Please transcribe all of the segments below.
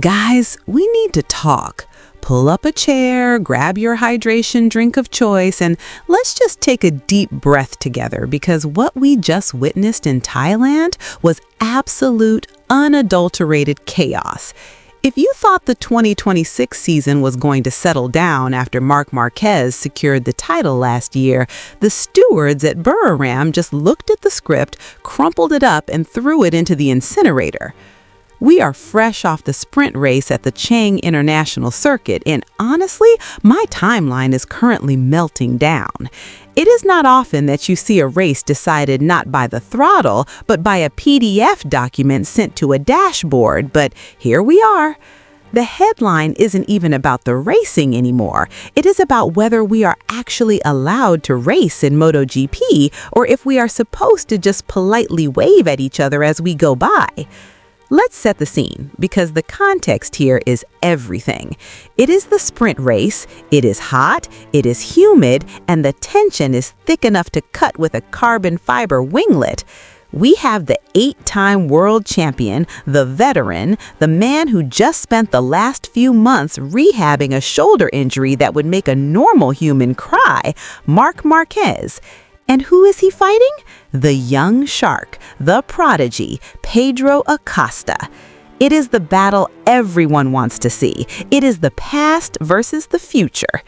Guys, we need to talk. Pull up a chair, grab your hydration drink of choice, and let's just take a deep breath together because what we just witnessed in Thailand was absolute, unadulterated chaos. If you thought the 2026 season was going to settle down after Marc Marquez secured the title last year, the stewards at Buriram just looked at the script, crumpled it up, and threw it into the incinerator. We are fresh off the sprint race at the Chang International Circuit, and honestly, my timeline is currently melting down. It is not often that you see a race decided not by the throttle, but by a PDF document sent to a dashboard, but here we are. The headline isn't even about the racing anymore. It is about whether we are actually allowed to race in MotoGP or if we are supposed to just politely wave at each other as we go by. Let's set the scene, because the context here is everything. It is the sprint race, it is hot, it is humid, and the tension is thick enough to cut with a carbon fiber winglet. We have the 8-time world champion, the veteran, the man who just spent the last few months rehabbing a shoulder injury that would make a normal human cry, Marc Marquez. And who is he fighting? The young shark, the prodigy, Pedro Acosta. It is the battle everyone wants to see. It is the past versus the future.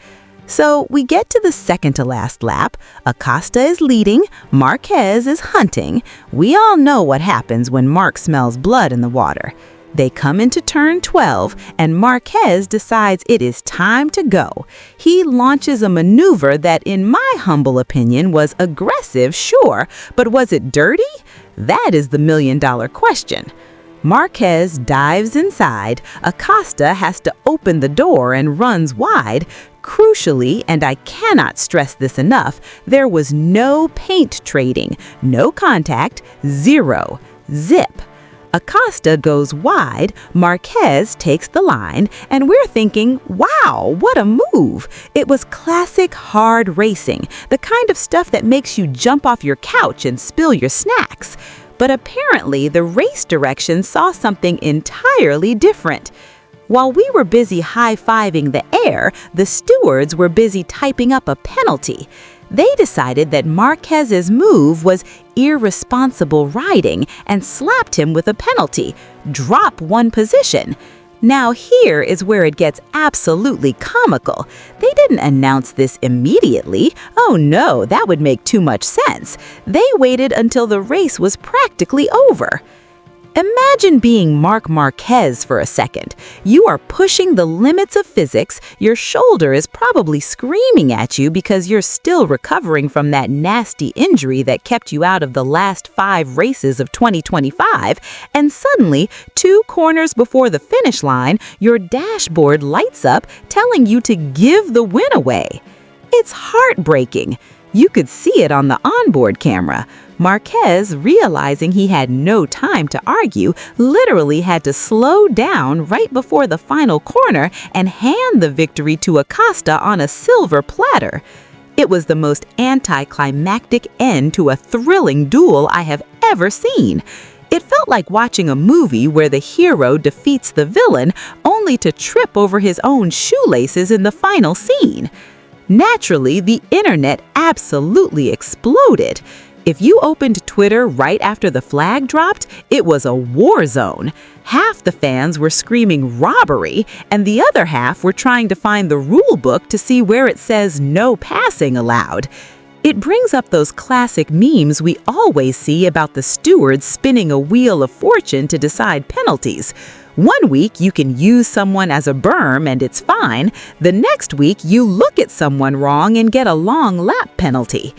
So we get to the second to last lap. Acosta is leading, Marquez is hunting. We all know what happens when Marc smells blood in the water. They come into turn 12, and Marquez decides it is time to go. He launches a maneuver that, in my humble opinion, was aggressive, sure, but was it dirty? That is the million-dollar question. Marquez dives inside, Acosta has to open the door and runs wide. Crucially, and I cannot stress this enough, there was no paint trading, no contact, zero, zip. Acosta goes wide, Marquez takes the line, and we're thinking, wow, what a move. It was classic hard racing, the kind of stuff that makes you jump off your couch and spill your snacks. But apparently, the race direction saw something entirely different. While we were busy high-fiving the air, the stewards were busy typing up a penalty. They decided that Marquez's move was irresponsible riding and slapped him with a penalty, drop one position. Now here is where it gets absolutely comical. They didn't announce this immediately. Oh no, that would make too much sense. They waited until the race was practically over. Imagine being Marc Marquez for a second. You are pushing the limits of physics, your shoulder is probably screaming at you because you're still recovering from that nasty injury that kept you out of the last 5 races of 2025, and suddenly, 2 corners before the finish line, your dashboard lights up telling you to give the win away. It's heartbreaking. You could see it on the onboard camera. Marquez, realizing he had no time to argue, literally had to slow down right before the final corner and hand the victory to Acosta on a silver platter. It was the most anticlimactic end to a thrilling duel I have ever seen. It felt like watching a movie where the hero defeats the villain only to trip over his own shoelaces in the final scene. Naturally, the internet absolutely exploded. If you opened Twitter right after the flag dropped, it was a war zone. Half the fans were screaming robbery, and the other half were trying to find the rule book to see where it says no passing allowed. It brings up those classic memes we always see about the stewards spinning a wheel of fortune to decide penalties. One week you can use someone as a berm and it's fine. The next week you look at someone wrong and get a long lap penalty.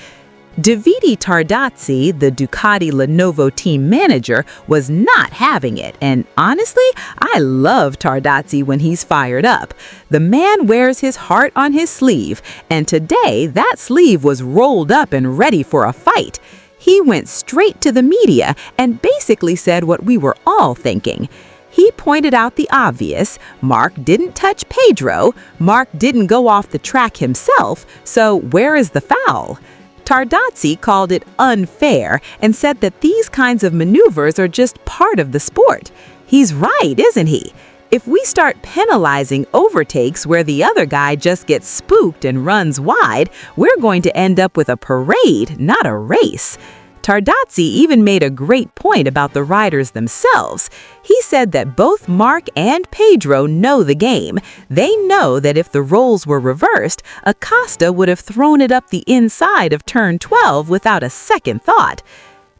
Davide Tardozzi, the Ducati Lenovo Team manager, was not having it, and honestly, I love Tardozzi when he's fired up. The man wears his heart on his sleeve, and today that sleeve was rolled up and ready for a fight. He went straight to the media and basically said what we were all thinking. He pointed out the obvious. Marc didn't touch Pedro, Marc didn't go off the track himself, so where is the foul? Tardozzi called it unfair and said that these kinds of maneuvers are just part of the sport. He's right, isn't he? If we start penalizing overtakes where the other guy just gets spooked and runs wide, we're going to end up with a parade, not a race. Tardozzi even made a great point about the riders themselves. He said that both Marc and Pedro know the game. They know that if the roles were reversed, Acosta would have thrown it up the inside of turn 12 without a second thought.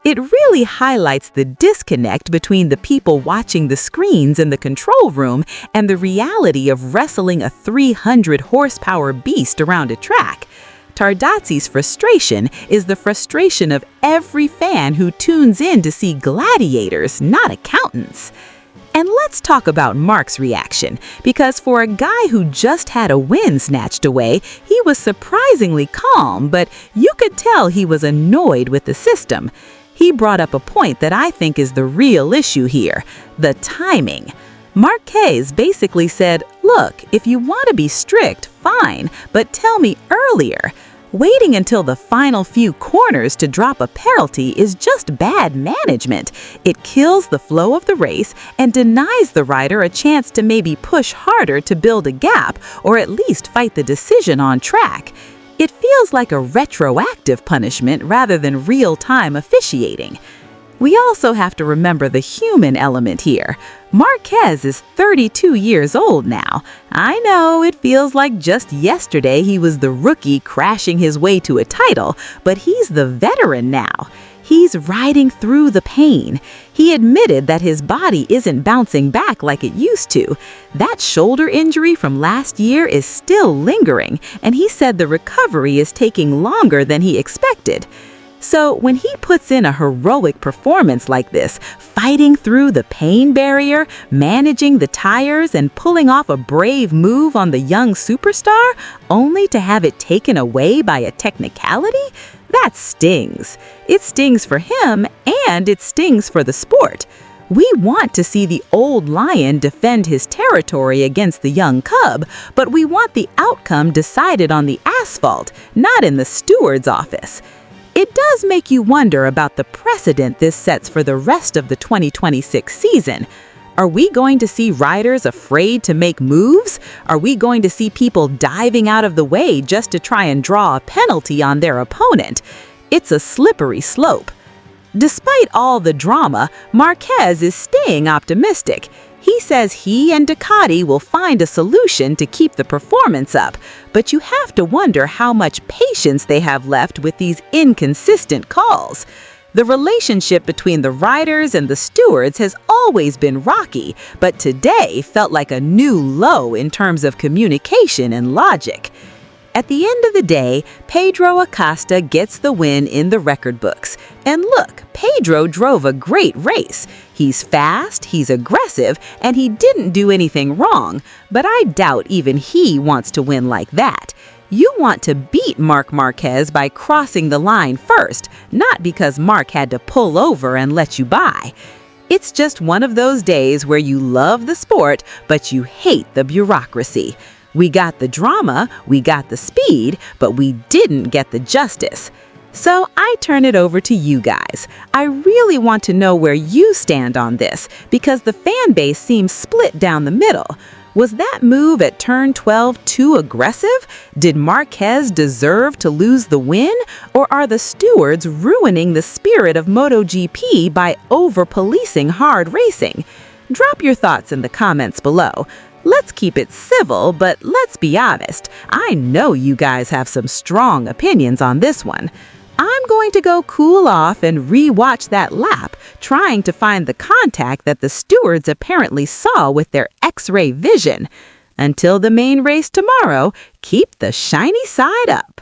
It really highlights the disconnect between the people watching the screens in the control room and the reality of wrestling a 300-horsepower beast around a track. Tardozzi's frustration is the frustration of every fan who tunes in to see gladiators, not accountants. And let's talk about Marc's reaction, because for a guy who just had a win snatched away, he was surprisingly calm, but you could tell he was annoyed with the system. He brought up a point that I think is the real issue here: the timing. Marquez basically said, look, if you want to be strict, fine, but tell me earlier. Waiting until the final few corners to drop a penalty is just bad management. It kills the flow of the race and denies the rider a chance to maybe push harder to build a gap or at least fight the decision on track. It feels like a retroactive punishment rather than real-time officiating. We also have to remember the human element here. Marquez is 32 years old now. I know it feels like just yesterday he was the rookie crashing his way to a title, but he's the veteran now. He's riding through the pain. He admitted that his body isn't bouncing back like it used to. That shoulder injury from last year is still lingering, and he said the recovery is taking longer than he expected. So when he puts in a heroic performance like this, fighting through the pain barrier, managing the tires, and pulling off a brave move on the young superstar, only to have it taken away by a technicality, that stings. It stings for him, and it stings for the sport. We want to see the old lion defend his territory against the young cub, but we want the outcome decided on the asphalt, not in the steward's office. It does make you wonder about the precedent this sets for the rest of the 2026 season. Are we going to see riders afraid to make moves? Are we going to see people diving out of the way just to try and draw a penalty on their opponent? It's a slippery slope. Despite all the drama, Marquez is staying optimistic. He says he and Ducati will find a solution to keep the performance up, but you have to wonder how much patience they have left with these inconsistent calls. The relationship between the riders and the stewards has always been rocky, but today felt like a new low in terms of communication and logic. At the end of the day, Pedro Acosta gets the win in the record books. And look, Pedro drove a great race. He's fast, he's aggressive, and he didn't do anything wrong. But I doubt even he wants to win like that. You want to beat Marc Marquez by crossing the line first, not because Marc had to pull over and let you by. It's just one of those days where you love the sport, but you hate the bureaucracy. We got the drama, we got the speed, but we didn't get the justice. So I turn it over to you guys. I really want to know where you stand on this, because the fan base seems split down the middle. Was that move at turn 12 too aggressive? Did Marquez deserve to lose the win? Or are the stewards ruining the spirit of MotoGP by over-policing hard racing? Drop your thoughts in the comments below. Let's keep it civil, but let's be honest. I know you guys have some strong opinions on this one. I'm going to go cool off and re-watch that lap, trying to find the contact that the stewards apparently saw with their X-ray vision. Until the main race tomorrow, keep the shiny side up.